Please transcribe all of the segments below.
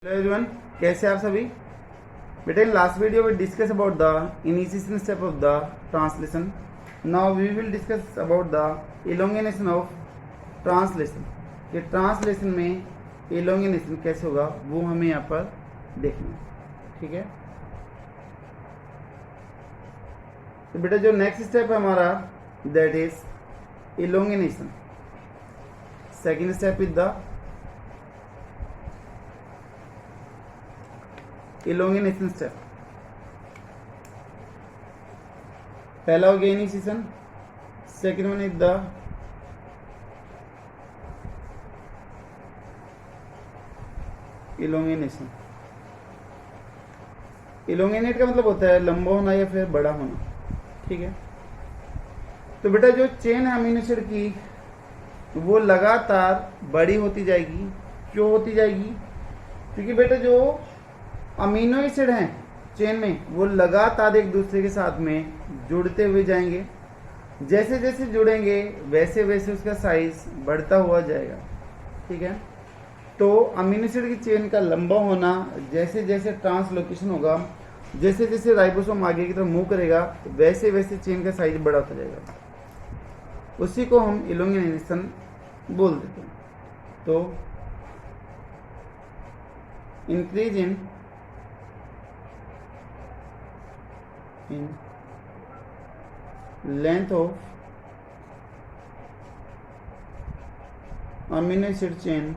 Hello everyone, कैसे आप सभी। बेटा in last video we discuss about the initiation step of the translation. Now we will discuss about the elongation of translation. कि translation में elongation कैसे होगा वो हमें यहाँ पर देखना है, ठीक है। तो बेटा जो नेक्स्ट स्टेप है हमारा that is elongation. Second step is the elongation step. पहला हो गया initiation, second one is the elongation. Elongate का मतलब होता है लंबा होना या फिर बड़ा होना, ठीक है। तो बेटा जो चेन है अमीनो एसिड की वो लगातार बड़ी होती जाएगी। क्यों होती जाएगी? क्योंकि बेटा जो अमीनो एसिड हैं चेन में वो लगातार एक दूसरे के साथ में जुड़ते हुए जाएंगे। जैसे जैसे जुड़ेंगे वैसे वैसे उसका साइज बढ़ता हुआ जाएगा, ठीक है। तो अमीनो एसिड की चेन का लंबा होना जैसे जैसे ट्रांसलोकेशन होगा, जैसे जैसे राइबोसोम आगे की तरफ मूव करेगा वैसे वैसे चेन का साइज बड़ा होता जाएगा। उसी को हम इलोंगेशन बोल देते हैं। तो increase in length of amino acid chain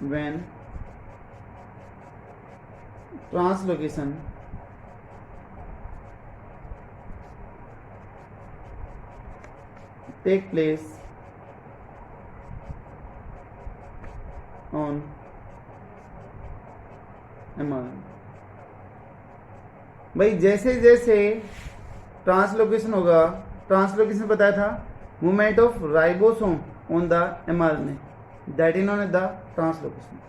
when translocation take place on mRNA। भाई जैसे जैसे ट्रांसलोकेशन होगा, ट्रांसलोकेशन बताया था movement of ribosome on the mRNA, that is known as the translocation.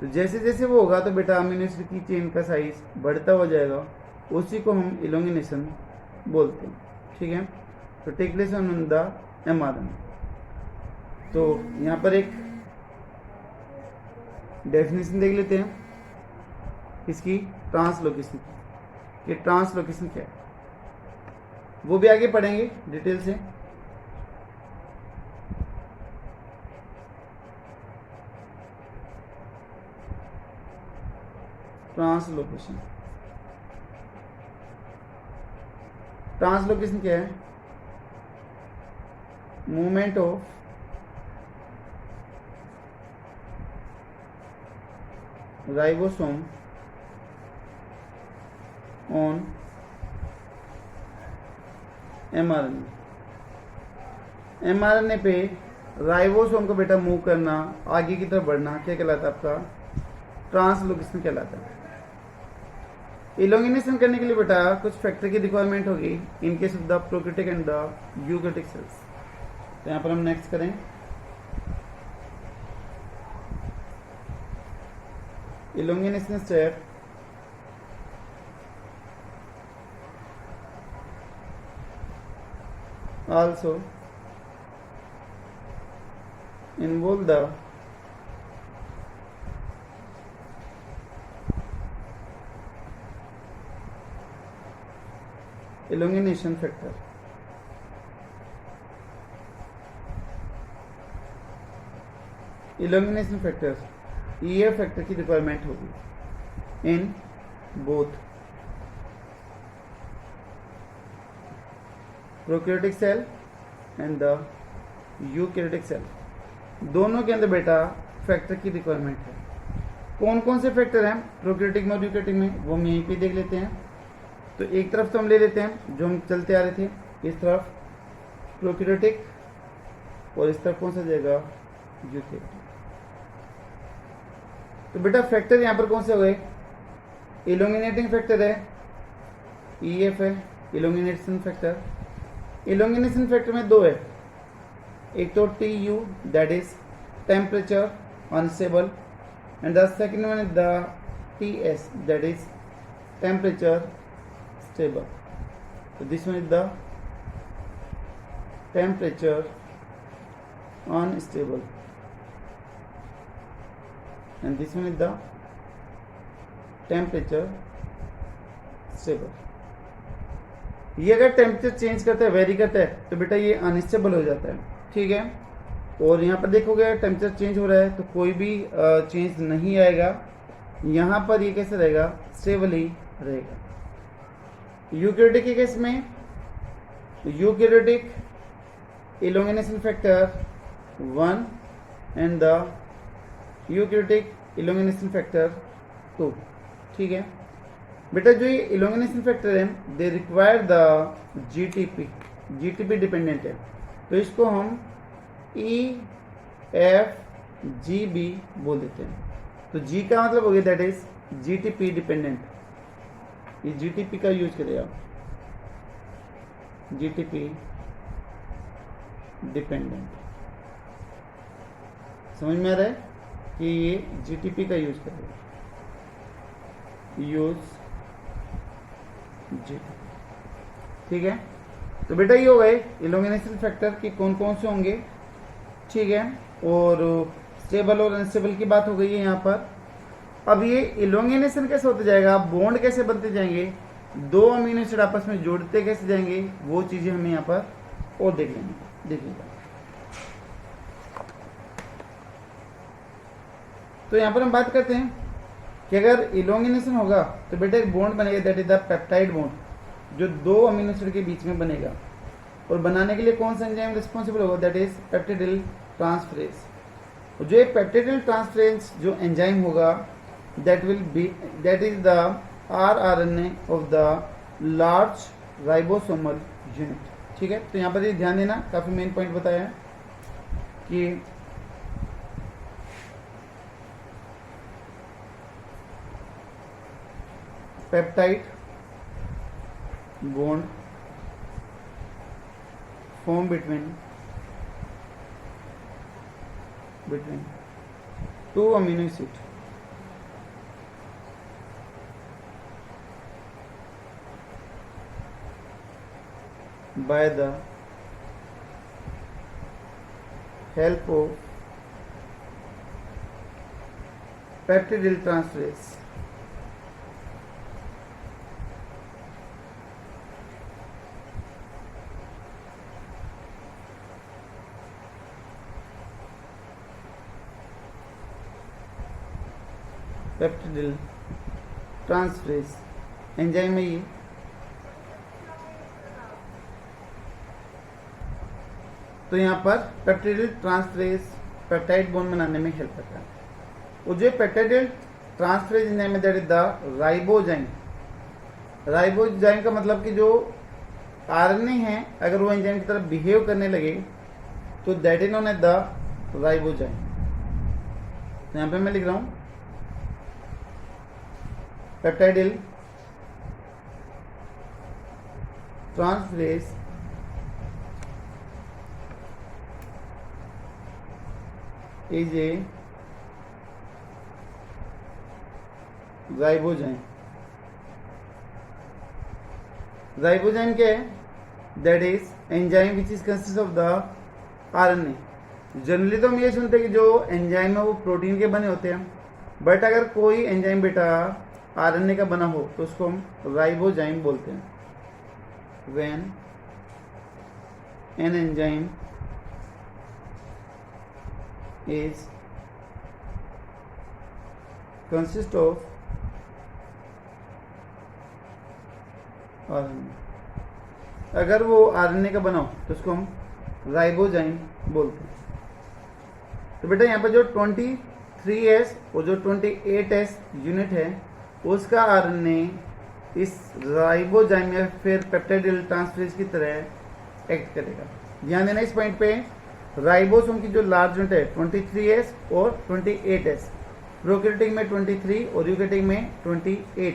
तो जैसे जैसे वो होगा तो बेटा अमीनो एसिड की चेन का साइज बढ़ता हो जाएगा, उसी को हम इलोंगेशन बोलते हैं, ठीक है। तो take place on the mRNA। तो यहाँ पर एक डेफिनेशन देख लेते हैं इसकी ट्रांसलोकेशन की, कि ट्रांसलोकेशन क्या है वो भी आगे पढ़ेंगे डिटेल से। ट्रांसलोकेशन, ट्रांसलोकेशन क्या है? Movement of ribosome on mRNA। mRNA पे राइबोसोम को बेटा मूव करना, आगे की तरफ बढ़ना क्या कहलाता है? आपका ट्रांसलोकेशन कहलाता है। इलोंगेशन करने के लिए बेटा कुछ फैक्टर की रिक्वायरमेंट होगी in case of the prokaryotic and the eukaryotic cells. तो यहाँ पर हम नेक्स्ट करें elongation step also involve the elongation factor। elongation factor EF factor की रिक्वायरमेंट होगी in both prokaryotic cell and the eukaryotic cell, दोनों के अंदर बेटा फैक्टर की रिक्वायरमेंट है। कौन कौन से फैक्टर हैं प्रोकैरियोटिक में और यूकैरियोटिक में वो हम यहीं पे देख लेते हैं। तो एक तरफ तो हम ले लेते हैं जो हम चलते आ रहे थे, इस तरफ प्रोकैरियोटिक और इस तरफ कौन सा जाएगा? यूकैरियोटिक। तो बेटा फैक्टर यहाँ पर कौन से हो गए? इलोंगेटिंग फैक्टर है, EF है इलोंगेशन फैक्टर। इलोंगेशन फैक्टर में दो है, एक तो TU that is temperature unstable and the second one is the TS that is temperature stable. तो this one is the temperature unstable and this one is the temperature stable. ये अगर temperature change करता है, very करता है, तो बेटा ये अनस्टेबल हो जाता है, ठीक है। और यहाँ पर देखोगे टेम्परेचर चेंज हो रहा है तो कोई भी चेंज नहीं आएगा, यहाँ पर ये कैसे रहेगा, स्टेबल ही रहेगा। यूकैरियोटिक के केस में eukaryotic elongation factor 1 and the eukaryotic elongation factor 2, ठीक है। बेटा जो ये इलोंगेशन फैक्टर है they require the GTP dependent है, तो इसको हम EFGB बोल देते हैं। तो जी का मतलब हो गया दैट इज जीटीपी डिपेंडेंट, ये जीटीपी का यूज करेगा, जीटीपी डिपेंडेंट। समझ में आ रहा है कि ये जीटीपी का यूज करेगा, यूज जीटीपी, ठीक है। तो बेटा ये हो गए इलोंगेशन फैक्टर कि कौन कौन से होंगे, ठीक है। और स्टेबल और अनस्टेबल की बात हो गई है यहाँ पर। अब ये इलोंगेशन कैसे होते जाएगा, बॉन्ड कैसे बनते जाएंगे, दो अमीनो एसिड आपस में जोड़ते कैसे जाएंगे, वो चीजें हमें यहाँ पर और देख लेंगे। देखिएगा तो यहाँ पर हम बात करते हैं कि अगर इलोंगेशन होगा तो बेटा एक बॉन्ड बनेगा, that is the peptide bond, जो दो अमीनो एसिड के बीच में बनेगा। और बनाने के लिए कौन सा एंजाइम रिस्पॉन्सिबल होगा, दैट इज पेप्टिडिल ट्रांसफरेज। और जो पेप्टिडिल ट्रांसफरेज जो एंजाइम होगा that is the rRNA of the large ribosomal unit, ठीक है। तो यहाँ पर ये ध्यान देना, काफी मेन पॉइंट बताया है कि peptide bond form between two amino acid by the help of peptidyl transferase. Peptidyl transferase enzyme है ये। तो यहाँ पर पेप्टिडिल ट्रांसफरेज पेप्टाइड बॉन्ड बनाने में हेल्प करता है। और जो पेप्टिडिल ट्रांसफरेज एंजाइम है that is the ribozyme. Ribozyme का मतलब कि जो आरएनए है अगर वो एंजाइम की तरफ बिहेव करने लगे तो that is known as the ribozyme. तो यहाँ पे मैं लिख रहा हूँ peptidyl transferase is a ribozyme. Ribozyme क्या है, that is enzyme which is consist of the RNA. Generally तो हम ये सुनते हैं कि जो एंजाइम है वो प्रोटीन के बने होते हैं, बट अगर कोई एंजाइम बेटा आरएनए का बना हो तो उसको हम राइबोजाइम बोलते हैं। When an enzyme is consist of RNA, अगर वो आरएनए का बना हो तो उसको हम राइबोजाइम बोलते हैं। तो बेटा यहाँ पर जो 23S और जो 28S यूनिट है उसका आरएनए इस राइबोजाइम या फिर पेप्टाइडिल ट्रांसफरेज की तरह एक्ट करेगा। ध्यान देना इस पॉइंट पे, राइबोसोम की जो लार्ज यूनिट है 23S और 28S, प्रोकैरियोटिक में 23 और यूकैरियोटिक में 28,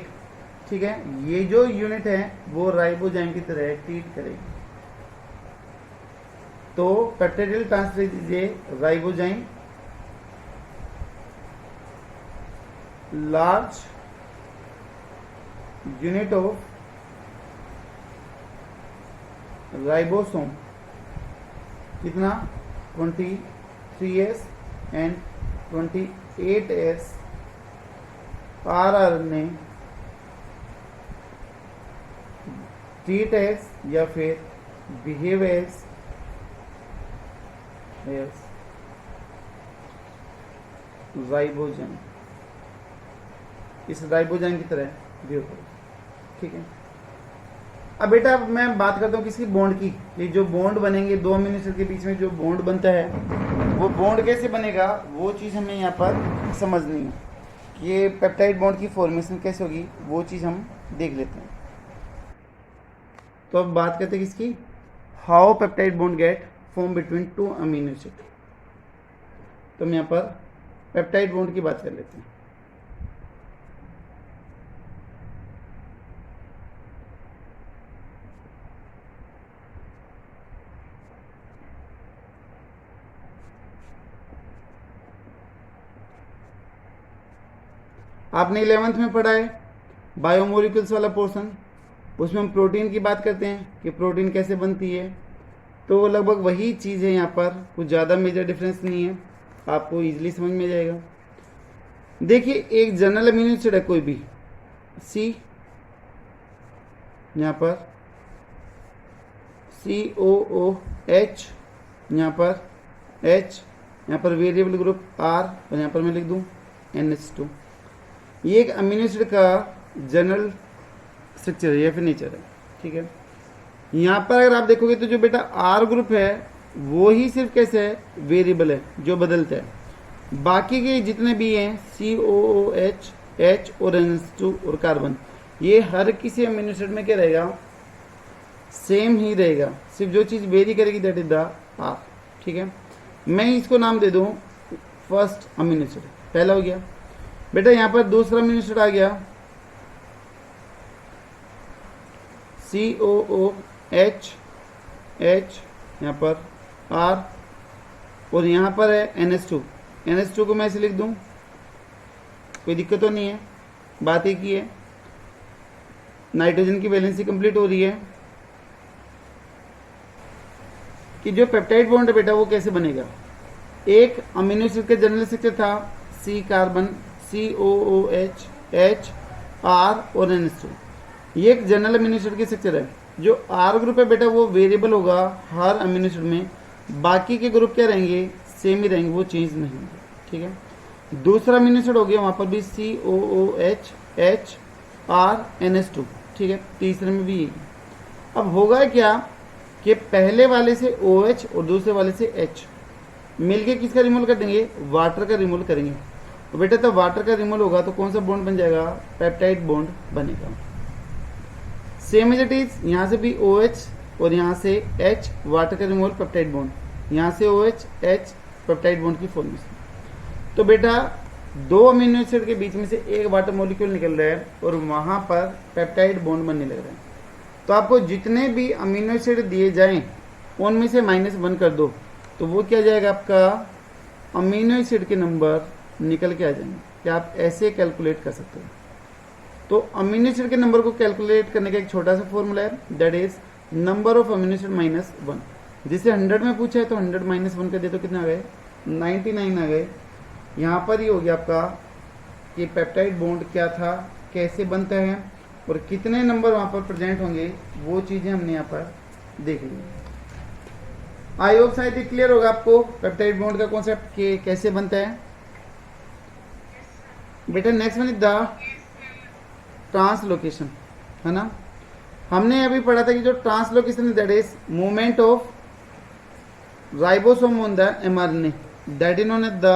ठीक है। ये जो यूनिट है वो राइबोजाइम की तरह ट्रीट करेगी। तो peptidyl transferase is a ribozyme, large unit of ribosome, कितना 23S and 28S rRNA treat as या फिर behave as राइबोजन, इस राइबोजन की तरह व्यू करो। ठीक है, अब बेटा मैं बात करता हूँ किसकी, बॉन्ड की। ये जो बॉन्ड बनेंगे दो अमीनो एसिड के बीच में जो बॉन्ड बनता है, वो बॉन्ड कैसे बनेगा वो चीज़ हमें यहाँ पर समझनी है कि ये पेप्टाइड बॉन्ड की फॉर्मेशन कैसे होगी, वो चीज़ हम देख लेते हैं। तो अब बात करते हैं किसकी, how peptide bond get form between two amino acid. तो हम यहाँ पर पेप्टाइड बॉन्ड की बात कर लेते हैं। आपने 11th में पढ़ा है बायोमोलिक्यूल्स वाला पोर्शन, उसमें हम प्रोटीन की बात करते हैं कि प्रोटीन कैसे बनती है। तो लगभग वही चीज़ है यहाँ पर, कुछ ज़्यादा मेजर डिफरेंस नहीं है, आपको इजीली समझ में जाएगा। देखिए एक जनरल अमीनो एसिड है कोई भी, सी, यहाँ पर COOH, यहाँ पर H, यहाँ पर वेरिएबल ग्रुप R, और यहाँ पर मैं लिख दूँ NH2। ये एक अमीनो एसिड का जनरल स्ट्रक्चर है या फिर नेचर है। ठीक है, यहाँ पर अगर आप देखोगे तो जो बेटा R ग्रुप है वो ही सिर्फ कैसे है, वेरिएबल है जो बदलता है। बाकी के जितने भी हैं COOH, H और NH2 और कार्बन, ये हर किसी अमीनो एसिड में क्या रहेगा, सेम ही रहेगा, सिर्फ जो चीज़ वेरी करेगी दैट इज द R। ठीक है, मैं इसको नाम दे दूँ फर्स्ट अमीनो एसिड, पहला हो गया। बेटा यहाँ पर दूसरा अमीनो एसिड आ गया COOH, H, यहाँ पर R, और यहाँ पर है NH2। NH2 को मैं ऐसे लिख दूँ, कोई दिक्कत तो नहीं है। बात एक ही है, नाइट्रोजन की वैलेंसी कंप्लीट हो रही है कि जो पेप्टाइड बॉन्ड है बेटा वो कैसे बनेगा। एक अमीनो एसिड का जनरल स्ट्रक्चर था C carbon, COOH, H, R और NH2। ये एक जनरल अमीनो एसिड की स्ट्रक्चर है। जो R ग्रुप है बेटा वो वेरिएबल होगा हर अमीनो एसिड में, बाकी के ग्रुप क्या रहेंगे, सेम ही रहेंगे, वो चेंज नहीं होंगे। ठीक है, दूसरा अमीनो एसिड हो गया, वहाँ पर भी COOH, H, R, NH2। ठीक है, तीसरे में भी यही। अब होगा क्या कि पहले वाले से OH और दूसरे वाले से H मिलके किसका रिमूवल कर देंगे, वाटर का रिमूवल करेंगे। तो बेटा तो वाटर का रिमूवल होगा तो कौन सा बॉन्ड बन जाएगा, पेप्टाइड बॉन्ड बनेगा। सेम एज इट इज, यहाँ से भी OH और यहाँ से H, वाटर का रिमूवल पेप्टाइड बॉन्ड, यहाँ से OH, H, पेप्टाइड बॉन्ड की फॉर्मेशन। तो बेटा दो अमीनो एसिड के बीच में से एक वाटर मॉलिक्यूल निकल रहा है और वहाँ पर पेप्टाइड बॉन्ड बनने लग रहा है। तो आपको जितने भी अमीनो एसिड दिए जाएं उनमें से -1 कर दो तो वो क्या जाएगा, आपका अमीनो एसिड के नंबर निकल के आ जाएंगे। क्या आप ऐसे कैलकुलेट कर सकते हो। तो अमीनो एसिड के नंबर को कैलकुलेट करने का एक छोटा सा फॉर्मूला है, that is number of amino acid -1। जिसे 100 में पूछा है तो 100 -1 कर दिया तो कितने आ गए, 99 आ गए। यहाँ पर ही हो गया आपका कि पेप्टाइड बॉन्ड क्या था, कैसे बनता है और कितने नंबर वहाँ पर प्रेजेंट होंगे, वो चीज़ें हमने यहाँ पर देख ली। आई होप शायद क्लियर होगा आपको पेप्टाइड बॉन्ड का कॉन्सेप्ट कि कैसे बनता है। बेटा next one is the translocation, है ना। हमने अभी पढ़ा था कि जो translocation that is movement of ribosome on the mRNA, that is known as the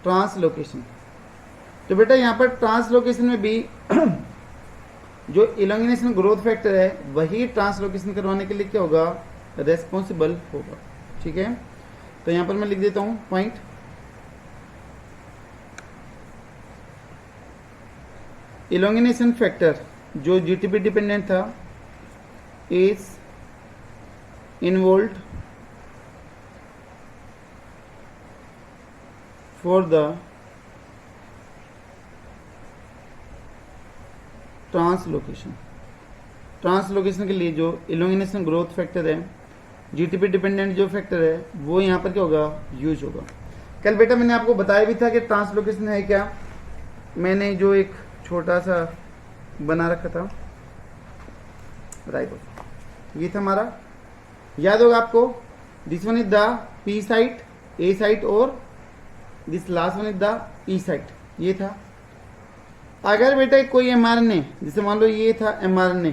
translocation. तो बेटा यहाँ पर ट्रांसलोकेशन में भी जो इलोंगिनेशन ग्रोथ फैक्टर है वही ट्रांसलोकेशन करवाने के लिए क्या होगा, रेस्पॉन्सिबल होगा। ठीक है, तो यहाँ पर मैं लिख देता हूँ पॉइंट। इलोंगिनेशन फैक्टर जो GTP डिपेंडेंट था is involve for the translocation. Translocation के लिए जो इलोंगिनेशन ग्रोथ फैक्टर है, GTP डिपेंडेंट जो फैक्टर है, वो यहाँ पर क्या होगा, यूज होगा। कल बेटा मैंने आपको बताया भी था कि ट्रांसलोकेशन है क्या। मैंने जो एक छोटा सा बना रखा था राइबोसोम, ये था हमारा, याद होगा आपको। This one is the P site, A site, और this last one is the E site, ये था। अगर बेटा कोई mRNA, जैसे मान लो ये था mRNA,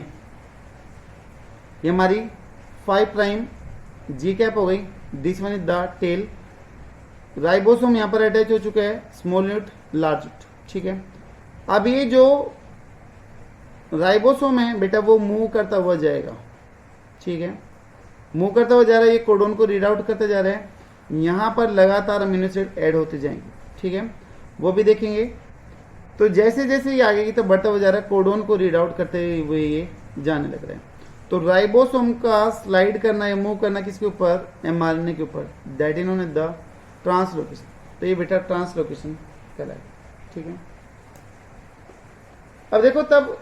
ये हमारी 5 प्राइम जी कैप हो गई, this one is the tail. Ribosome यहाँ पर अटैच हो चुका है, स्मॉल यूनिट लार्ज यूनिट, ठीक है। अब ये जो राइबोसोम है बेटा वो मूव करता हुआ जाएगा, ठीक है, मूव करता हुआ जा रहा है, ये कोडोन को रीड आउट करता जा रहा है, यहाँ पर लगातार अमीनो एसिड ऐड होते जाएंगे, ठीक है, वो भी देखेंगे। तो जैसे जैसे ये आगे की तरफ बढ़ता हुआ जा रहा है, कोडोन को रीड आउट करते हुए ये जाने लग रहा है। तो राइबोसोम का स्लाइड करना या मूव करना किसके ऊपर, mRNA के ऊपर, that is known as the translocation. तो ये बेटा ट्रांसलोकेशन कहलाएगा, ठीक है। अब देखो तब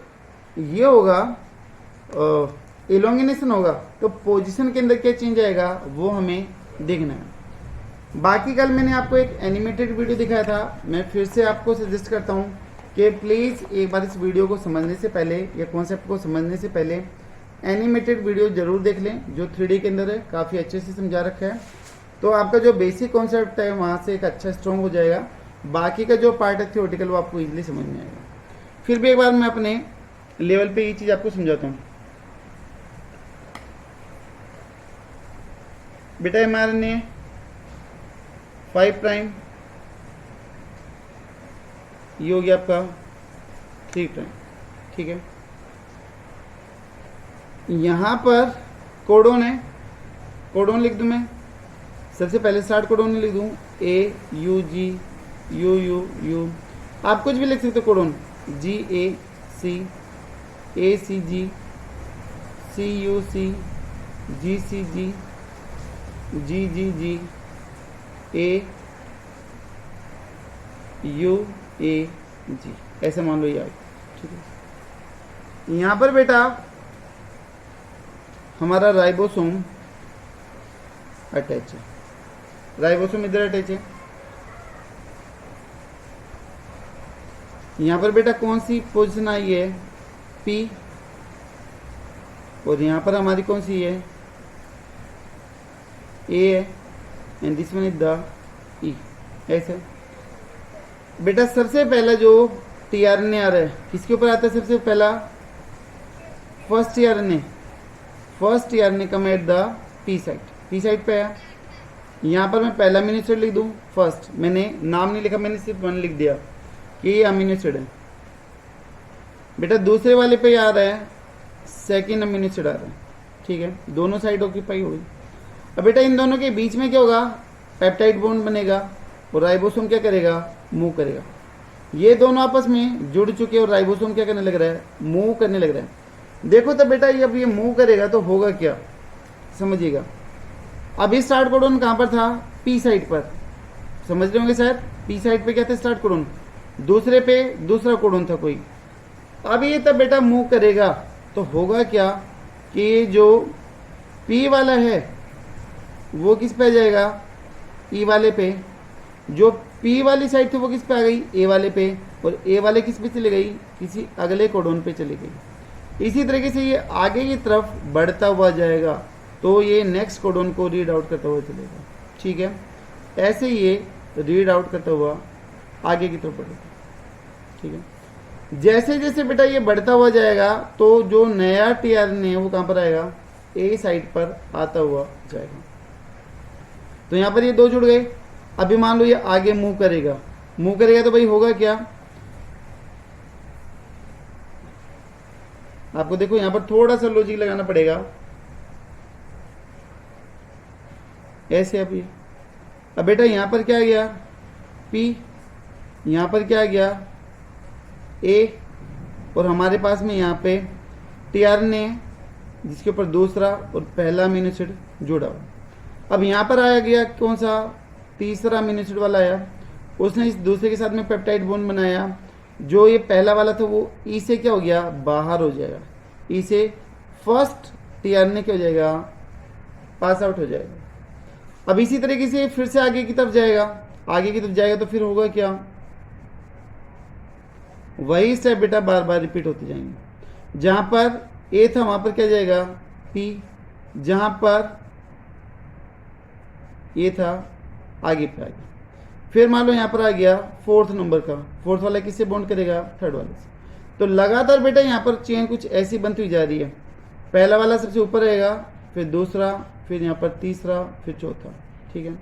ये होगा एलोंगिनेशन होगा, तो पोजीशन के अंदर क्या चेंज आएगा वो हमें देखना है। बाकी कल मैंने आपको एक एनिमेटेड वीडियो दिखाया था, मैं फिर से आपको सजेस्ट करता हूँ कि प्लीज़ एक बार इस वीडियो को समझने से पहले या कॉन्सेप्ट को समझने से पहले एनिमेटेड वीडियो जरूर देख लें, जो 3D के अंदर है, काफ़ी अच्छे से समझा रखा है। तो आपका जो बेसिक कॉन्सेप्ट है वहाँ से एक अच्छा स्ट्रॉन्ग हो जाएगा, बाकी का जो पार्ट है थियोरेटिकल वो आपको ईजिली समझ में आएगा। फिर भी एक बार मैं अपने लेवल पे ये चीज़ आपको समझाता हूँ। बेटा mRNA 5 प्राइम, ये हो गया आपका 3 प्राइम, ठीक है। यहाँ पर कोडोन है, कोडोन लिख दूँ मैं, सबसे पहले स्टार्ट कोडोन लिख दूँ AUG UUU, आप कुछ भी लिख सकते हो codon, GAC ACG CUC GCG GGG AUAG, ऐसे मान लो ये, ठीक है। यहाँ पर बेटा हमारा राइबोसोम अटैच है, राइबोसोम इधर अटैच है। यहाँ पर बेटा कौन सी पोजीशन आई है, P, और यहाँ पर हमारी कौन सी है, A है, and this one is the E, ऐसे। बेटा सबसे पहला जो tRNA आ रहा है किसके ऊपर आता है, सबसे पहला first tRNA come at the P site पे आया। यहाँ पर मैं पहला अमीनो एसिड लिख दूँ फर्स्ट, मैंने नाम नहीं लिखा, मैंने सिर्फ 1 लिख दिया कि ये अमीनो एसिड है। बेटा दूसरे वाले पे आ रहा है सेकेंड अमीनो एसिड आ रहा है, ठीक है, दोनों साइड ऑक्यूपाई हो गई। अब बेटा इन दोनों के बीच में क्या होगा, पेप्टाइड बॉन्ड बनेगा और राइबोसोम क्या करेगा, मूव करेगा। ये दोनों आपस में जुड़ चुके और राइबोसोम क्या करने लग रहा है, मूव करने लग रहा है। देखो तब बेटा ये अब ये मूव करेगा तो होगा क्या, समझिएगा। अभी स्टार्ट कोडोन कहाँ पर था, P साइड पर, समझ रहे होंगे शायद, P साइड पे क्या था स्टार्ट कोडोन, दूसरे पे दूसरा कोडोन था कोई। अब ये तब बेटा मूव करेगा तो होगा क्या कि जो P वाला है वो किस पे आ जाएगा, E वाले पे, जो P वाली साइड थी वो किस पे आ गई, A वाले पे, और A वाले किस पे चली गई, किसी अगले कोडोन पे चली गई। इसी तरीके से ये आगे की तरफ बढ़ता हुआ जाएगा तो ये नेक्स्ट कोडोन को रीड आउट करता हुआ चलेगा, ठीक है। ऐसे ये रीड आउट करता हुआ आगे की तरफ बढ़ेगा, ठीक है। जैसे जैसे बेटा ये बढ़ता हुआ जाएगा तो जो नया tRNA है वो कहाँ पर आएगा, A साइड पर आता हुआ जाएगा। तो यहाँ पर ये दो जुड़ गए। अभी मान लो ये आगे मूव करेगा तो भाई होगा क्या, आपको देखो यहाँ पर थोड़ा सा लॉजिक लगाना पड़ेगा, ऐसे। अब बेटा यहाँ पर क्या आ गया, P, यहाँ पर क्या आ गया, A, और हमारे पास में यहाँ पे tRNA जिसके ऊपर दूसरा और पहला अमीनो एसिड जुड़ा हुआ। अब यहाँ पर आया गया कौन सा, तीसरा अमीनो एसिड वाला आया, उसने इस दूसरे के साथ में पेप्टाइड बॉन्ड बनाया। जो ये पहला वाला था वो ई से क्या हो गया, बाहर हो जाएगा, ई से फर्स्ट tRNA क्या हो जाएगा, पास आउट हो जाएगा। अब इसी तरीके से फिर से आगे की तरफ जाएगा, आगे की तरफ जाएगा तो फिर होगा क्या, वही स्टेप बेटा बार बार रिपीट होते जाएंगे। जहां पर ए था वहां पर क्या जाएगा पी, जहां पर ए था आगे पे आ गया। फिर मान लो यहाँ पर आ गया फोर्थ नंबर का, फोर्थ वाला किससे बॉन्ड करेगा, थर्ड वाले से। तो लगातार बेटा यहाँ पर चेन कुछ ऐसी बनती हुई जा रही है, पहला वाला सबसे ऊपर रहेगा, फिर दूसरा, फिर यहाँ पर तीसरा, फिर चौथा। ठीक है,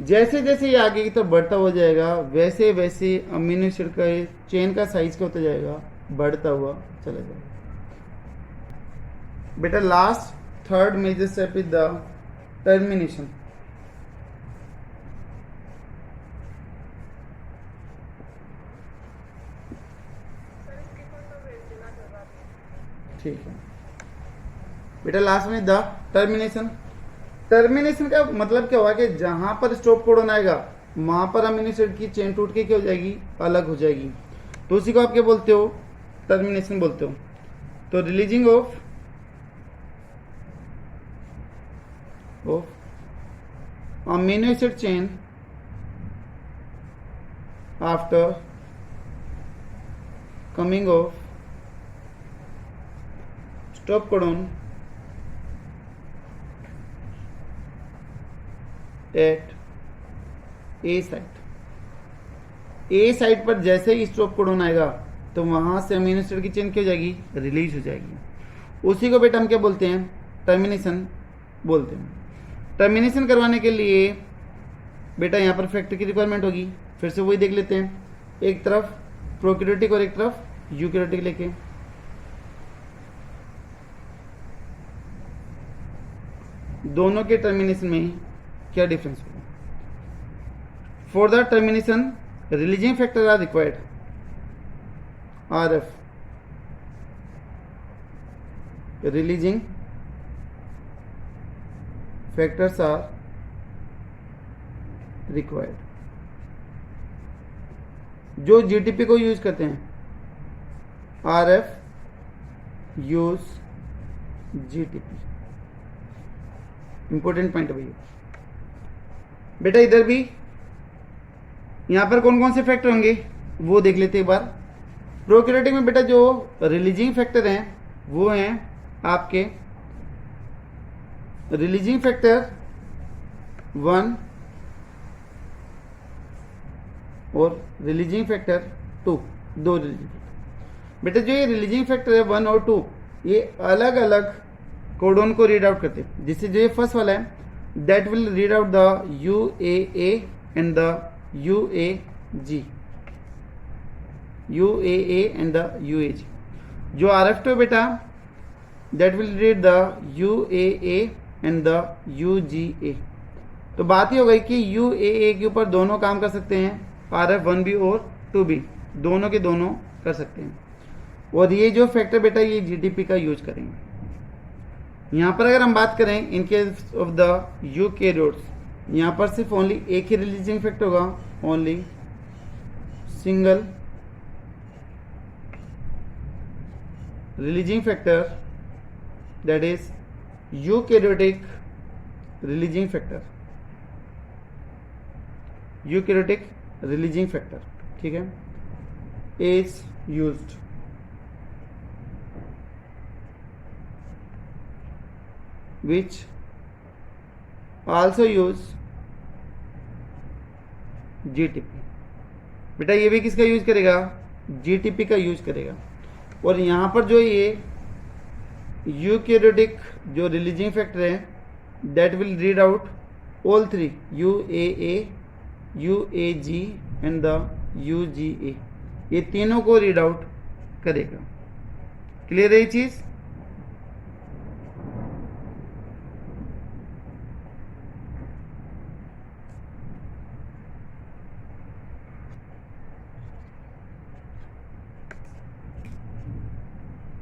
जैसे जैसे ये आगे की तरफ बढ़ता हो जाएगा वैसे वैसे अमीनो एसिड का चेन का साइज क्या होता जाएगा, बढ़ता हुआ चला जाएगा। बेटा last third major step is the termination. ठीक है बेटा, लास्ट में द टर्मिनेशन। टर्मिनेशन का मतलब क्या हुआ कि जहां पर स्टॉप कोडन आएगा वहां पर अमीनो एसिड की चेन टूट के क्या हो जाएगी, अलग हो जाएगी। तो उसी को आप क्या बोलते हो, टर्मिनेशन बोलते हो। तो releasing of amino acid chain after coming of stop codon at A site. A site पर जैसे ही स्टॉप कोडन आएगा तो वहां से अमीनो एसिड की चेन क्या हो जाएगी, रिलीज हो जाएगी। उसी को बेटा हम क्या बोलते हैं, टर्मिनेशन बोलते हैं। टर्मिनेशन करवाने के लिए बेटा यहाँ पर फैक्टर की रिक्वायरमेंट होगी। फिर से वही देख लेते हैं, एक तरफ प्रोकैरियोटिक और एक तरफ यूकैरियोटिक लेके। दोनों के टर्मिनेशन में क्या डिफरेंस होगा। For the termination releasing factor are required, RF releasing factors are required. जो GTP को यूज करते हैं, RF use GTP। Important point है भैया। बेटा इधर भी यहां पर कौन कौन से फैक्टर होंगे वो देख लेते एक बार। प्रोकैरियोटिक में बेटा जो रिलीजिंग फैक्टर हैं वो हैं आपके रिलीजिंग फैक्टर 1 और रिलीजिंग फैक्टर 2, दो रिलीजिंग फैक्टर। बेटा जो ये रिलीजिंग फैक्टर है 1 और 2 ये अलग अलग कोडोन को रीड आउट करते हैं। जिससे जो ये फर्स्ट वाला है that will read out the UAA and the UAG, UAA and the UAG। जो RF2 बेटा that will read the UAA and the UGA। तो बात ये हो गई कि UAA के ऊपर दोनों काम कर सकते हैं, RF1B और 2B दोनों के दोनों कर सकते हैं। और ये जो फैक्टर बेटा ये GTP का यूज करेंगे। यहाँ पर अगर हम बात करें इन केस ऑफ द यूकैरियोट्स, यहाँ पर सिर्फ ओनली एक ही रिलीजिंग फैक्टर होगा, only single releasing factor, that is eukaryotic releasing factor, eukaryotic releasing factor. ठीक है, is used. which also use GTP। बेटा ये भी किसका यूज करेगा, GTP का यूज करेगा। और यहां पर जो ये यूकैरियोटिक जो रिलीजिंग फैक्टर है that will read out all 3 UAA, UAG and the UGA, ये तीनों को रीड आउट करेगा। क्लियर है ये चीज।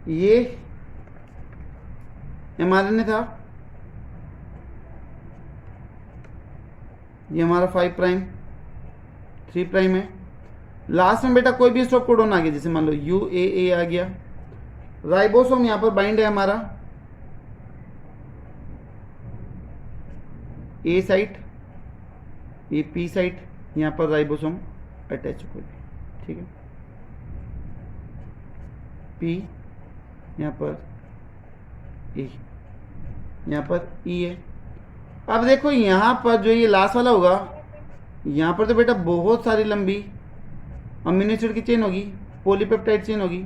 ये mRNA था, ये हमारा 5 प्राइम 3 प्राइम है। लास्ट में बेटा कोई भी स्टॉप कोडोन आ गया, जैसे मान लो UAA आ गया। राइबोसोम यहां पर बाइंड है हमारा A साइट, ये P साइट, यहाँ पर राइबोसोम अटैच हो गई, ठीक है। पी यहाँ पर ई, यहाँ पर ई है। अब देखो यहाँ पर जो ये लास्ट वाला होगा, यहाँ पर तो बेटा बहुत सारी लंबी अमीनो एसिड की चेन होगी, पॉलीपेप्टाइड चेन होगी।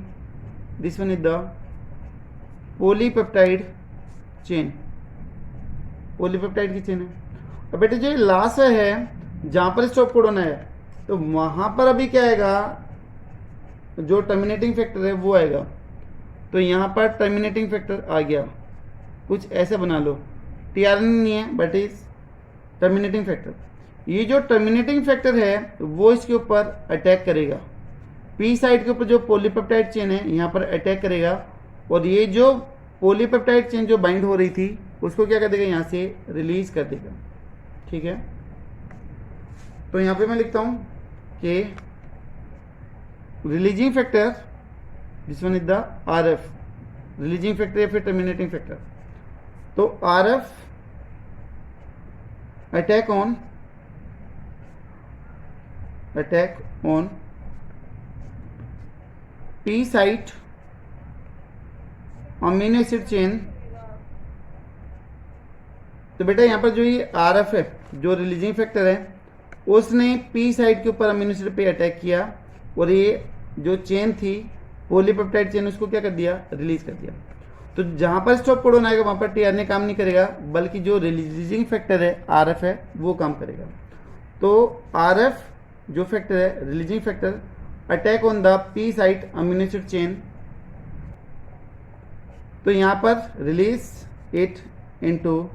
This one is the polypeptide chain, polypeptide की चेन है। अब बेटा जो लास्ट है जहां पर स्टॉप कोडन है, तो वहां पर अभी क्या आएगा, जो टर्मिनेटिंग फैक्टर है वो आएगा। तो यहां पर टर्मिनेटिंग फैक्टर आ गया, कुछ ऐसे बना लो, टीआरएन नहीं है बट इज टर्मिनेटिंग फैक्टर। ये जो टर्मिनेटिंग फैक्टर है वो इसके ऊपर अटैक करेगा, पी साइड के ऊपर जो पॉलीपेप्टाइड चेन है यहाँ पर अटैक करेगा, और ये जो पॉलीपेप्टाइड चेन जो बाइंड हो रही थी उसको क्या कर देगा, यहाँ से रिलीज कर देगा, ठीक है। तो यहाँ पे मैं लिखता हूं कि releasing factor, this one is the R F, releasing factor या फिर टर्मिनेटिंग फैक्टर। तो R F attack on P site amino acid chain. तो बेटा यहाँ पर जो ये आर एफ है, जो रिलीजिंग फैक्टर है, उसने पी साइड के ऊपर अमीनो एसिड पे अटैक किया, और ये जो चेन थी पॉलीपेप्टाइड चेन उसको क्या कर दिया, रिलीज कर दिया। तो जहां पर स्टॉप कोडन आएगा वहां पर टीआरएनए काम नहीं करेगा, बल्कि जो रिलीजिंग फैक्टर है आरएफ है वो काम करेगा। तो आरएफ जो फैक्टर है, releasing factor, attack on the P site amino acid chain. तो यहां पर रिलीज इट इनटू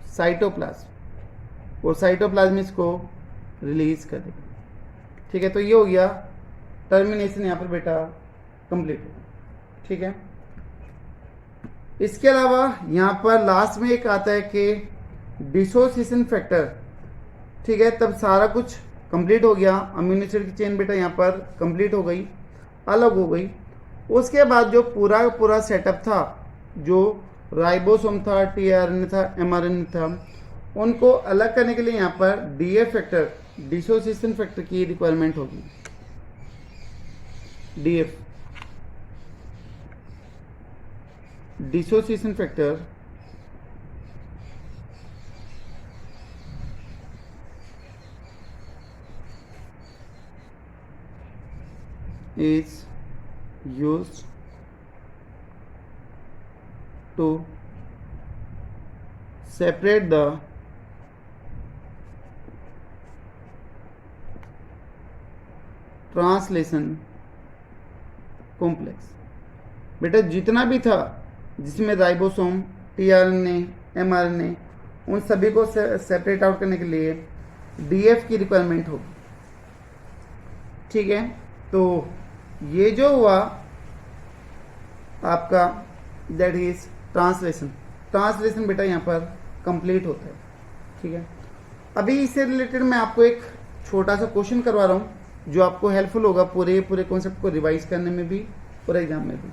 साइटोप्लाज्म, और साइटोप्लाज्म इसको रिलीज कर देगा, ठीक है। तो ये हो गया टर्मिनेशन, यहां पर बेटा कंप्लीट हो, ठीक है। इसके अलावा यहां पर लास्ट में एक आता है कि डिसोसिएशन फैक्टर, ठीक है। तब सारा कुछ कंप्लीट हो गया, अमीनो एसिड की चेन बेटा यहां पर कंप्लीट हो गई, अलग हो गई। उसके बाद जो पूरा सेटअप था, जो राइबोसोम था, टीआरएनए था, एमआरएनए था, उनको अलग करने के लिए यहाँ पर डीएफ फैक्टर, डिसोसिएशन फैक्टर की रिक्वायरमेंट होगी। DF, dissociation factor is used to separate the translation complex. बेटा जितना भी था जिसमें राइबोसोम, टीआरएनए, एमआरएनए, उन सभी को सेपरेट आउट करने के लिए डीएफ की रिक्वायरमेंट होगी, ठीक है। तो ये जो हुआ आपका, दैट इज ट्रांसलेशन बेटा यहाँ पर कंप्लीट होता है, ठीक है। अभी इससे रिलेटेड मैं आपको एक छोटा सा क्वेश्चन करवा रहा हूँ जो आपको हेल्पफुल होगा पूरे कॉन्सेप्ट को रिवाइज करने में भी और एग्जाम में भी।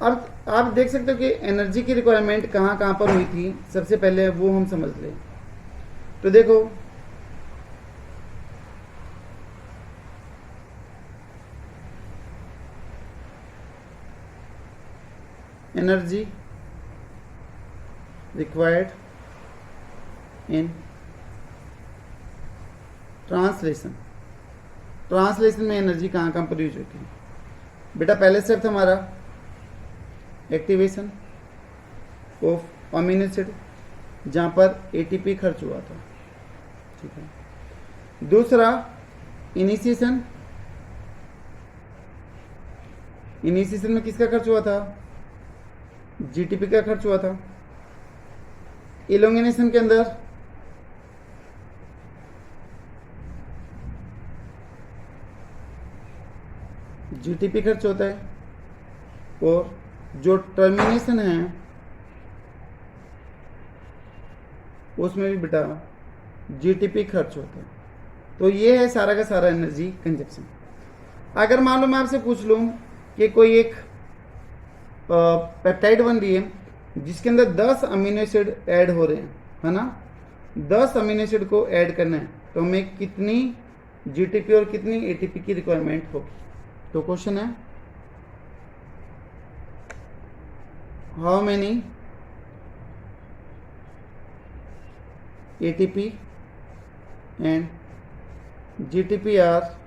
अब आप देख सकते हो कि एनर्जी की रिक्वायरमेंट कहाँ कहाँ पर हुई थी, सबसे पहले वो हम समझ लें। तो देखो एनर्जी रिक्वायर्ड इन ट्रांसलेशन में एनर्जी कहाँ कहाँ पर यूज होती है। बेटा पहले स्टेप था हमारा एक्टिवेशन ऑफ अमीनो एसिड, जहाँ पर एटीपी खर्च हुआ था, ठीक है। दूसरा इनिशिएशन में किसका खर्च हुआ था, जीटीपी का खर्च हुआ था। इलोंगेनेशन के अंदर जीटीपी खर्च होता है, और जो टर्मिनेशन है उसमें भी बेटा जीटीपी खर्च होता है। तो ये है सारा का सारा एनर्जी कंजप्शन। अगर मान लो मैं आपसे पूछ लूं कि कोई एक पेप्टाइड बन रही है जिसके अंदर 10 अमीनो एसिड ऐड हो रहे हैं, है ना, 10 अमीनो एसिड को ऐड करना है, तो हमें कितनी जीटीपी और कितनी एटीपी की रिक्वायरमेंट होगी। तो क्वेश्चन है how many ATP and GTP are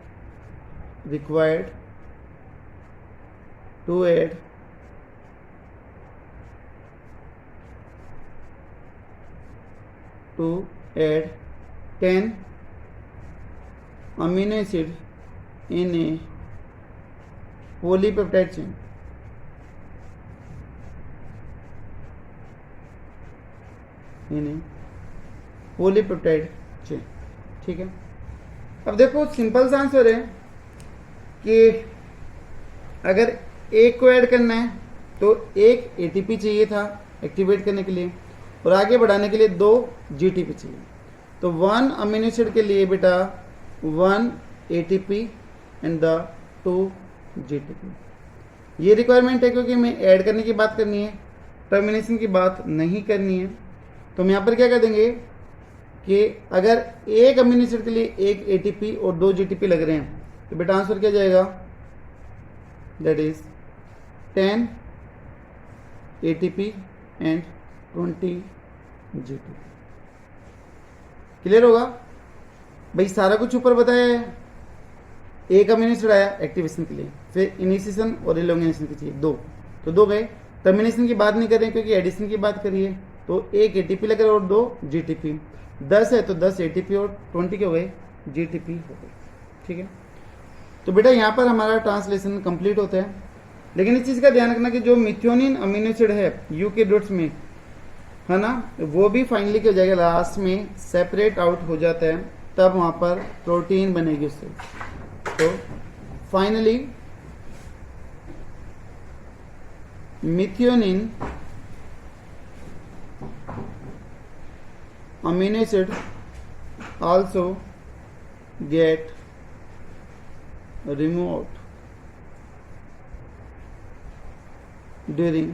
required to add to add 10 amino acid in a polypeptide chain। in a polypeptide chain। ठीक है, अब देखो सिंपल सा आंसर है कि अगर एक को ऐड करना है तो एक एटीपी चाहिए था एक्टिवेट करने के लिए और आगे बढ़ाने के लिए 2 जीटीपी चाहिए। तो 1 अमीनो एसिड के लिए बेटा 1 एटीपी एंड द 2 जीटीपी। ये रिक्वायरमेंट है क्योंकि हमें ऐड करने की बात करनी है, टर्मिनेशन की बात नहीं करनी है। तो हम यहाँ पर क्या कर देंगे कि अगर एक अमीनो एसिड के लिए 1 एटीपी और 2 जीटीपी लग रहे हैं तो बेटा आंसर क्या जाएगा, that is 10 ATP and 20 GTP. Clear होगा भाई, सारा कुछ ऊपर बताया है। एक अमीनो एसिड आया एक्टिवेशन के लिए, फिर इनिशिएशन और इलोंगेशन की चाहिए 2, तो 2 गए। टर्मिनेशन की बात नहीं कर रहे क्योंकि एडिशन की बात करिए, तो 1 एटीपी लग रहा है और 2 जीटीपी। 10 है तो 10 एटीपी और 20 के हो गए जीटीपी हो गए। ठीक है, तो बेटा यहाँ पर हमारा ट्रांसलेशन कंप्लीट होता है। लेकिन इस चीज़ का ध्यान रखना कि जो मिथ्योनिन अमीनो एसिड है यूकेरियोट्स में, है ना, वो भी फाइनली क्या हो जाएगा, लास्ट में सेपरेट आउट हो जाता है, तब वहाँ पर प्रोटीन बनेगी उससे। तो finally methionine amino acid also get removed during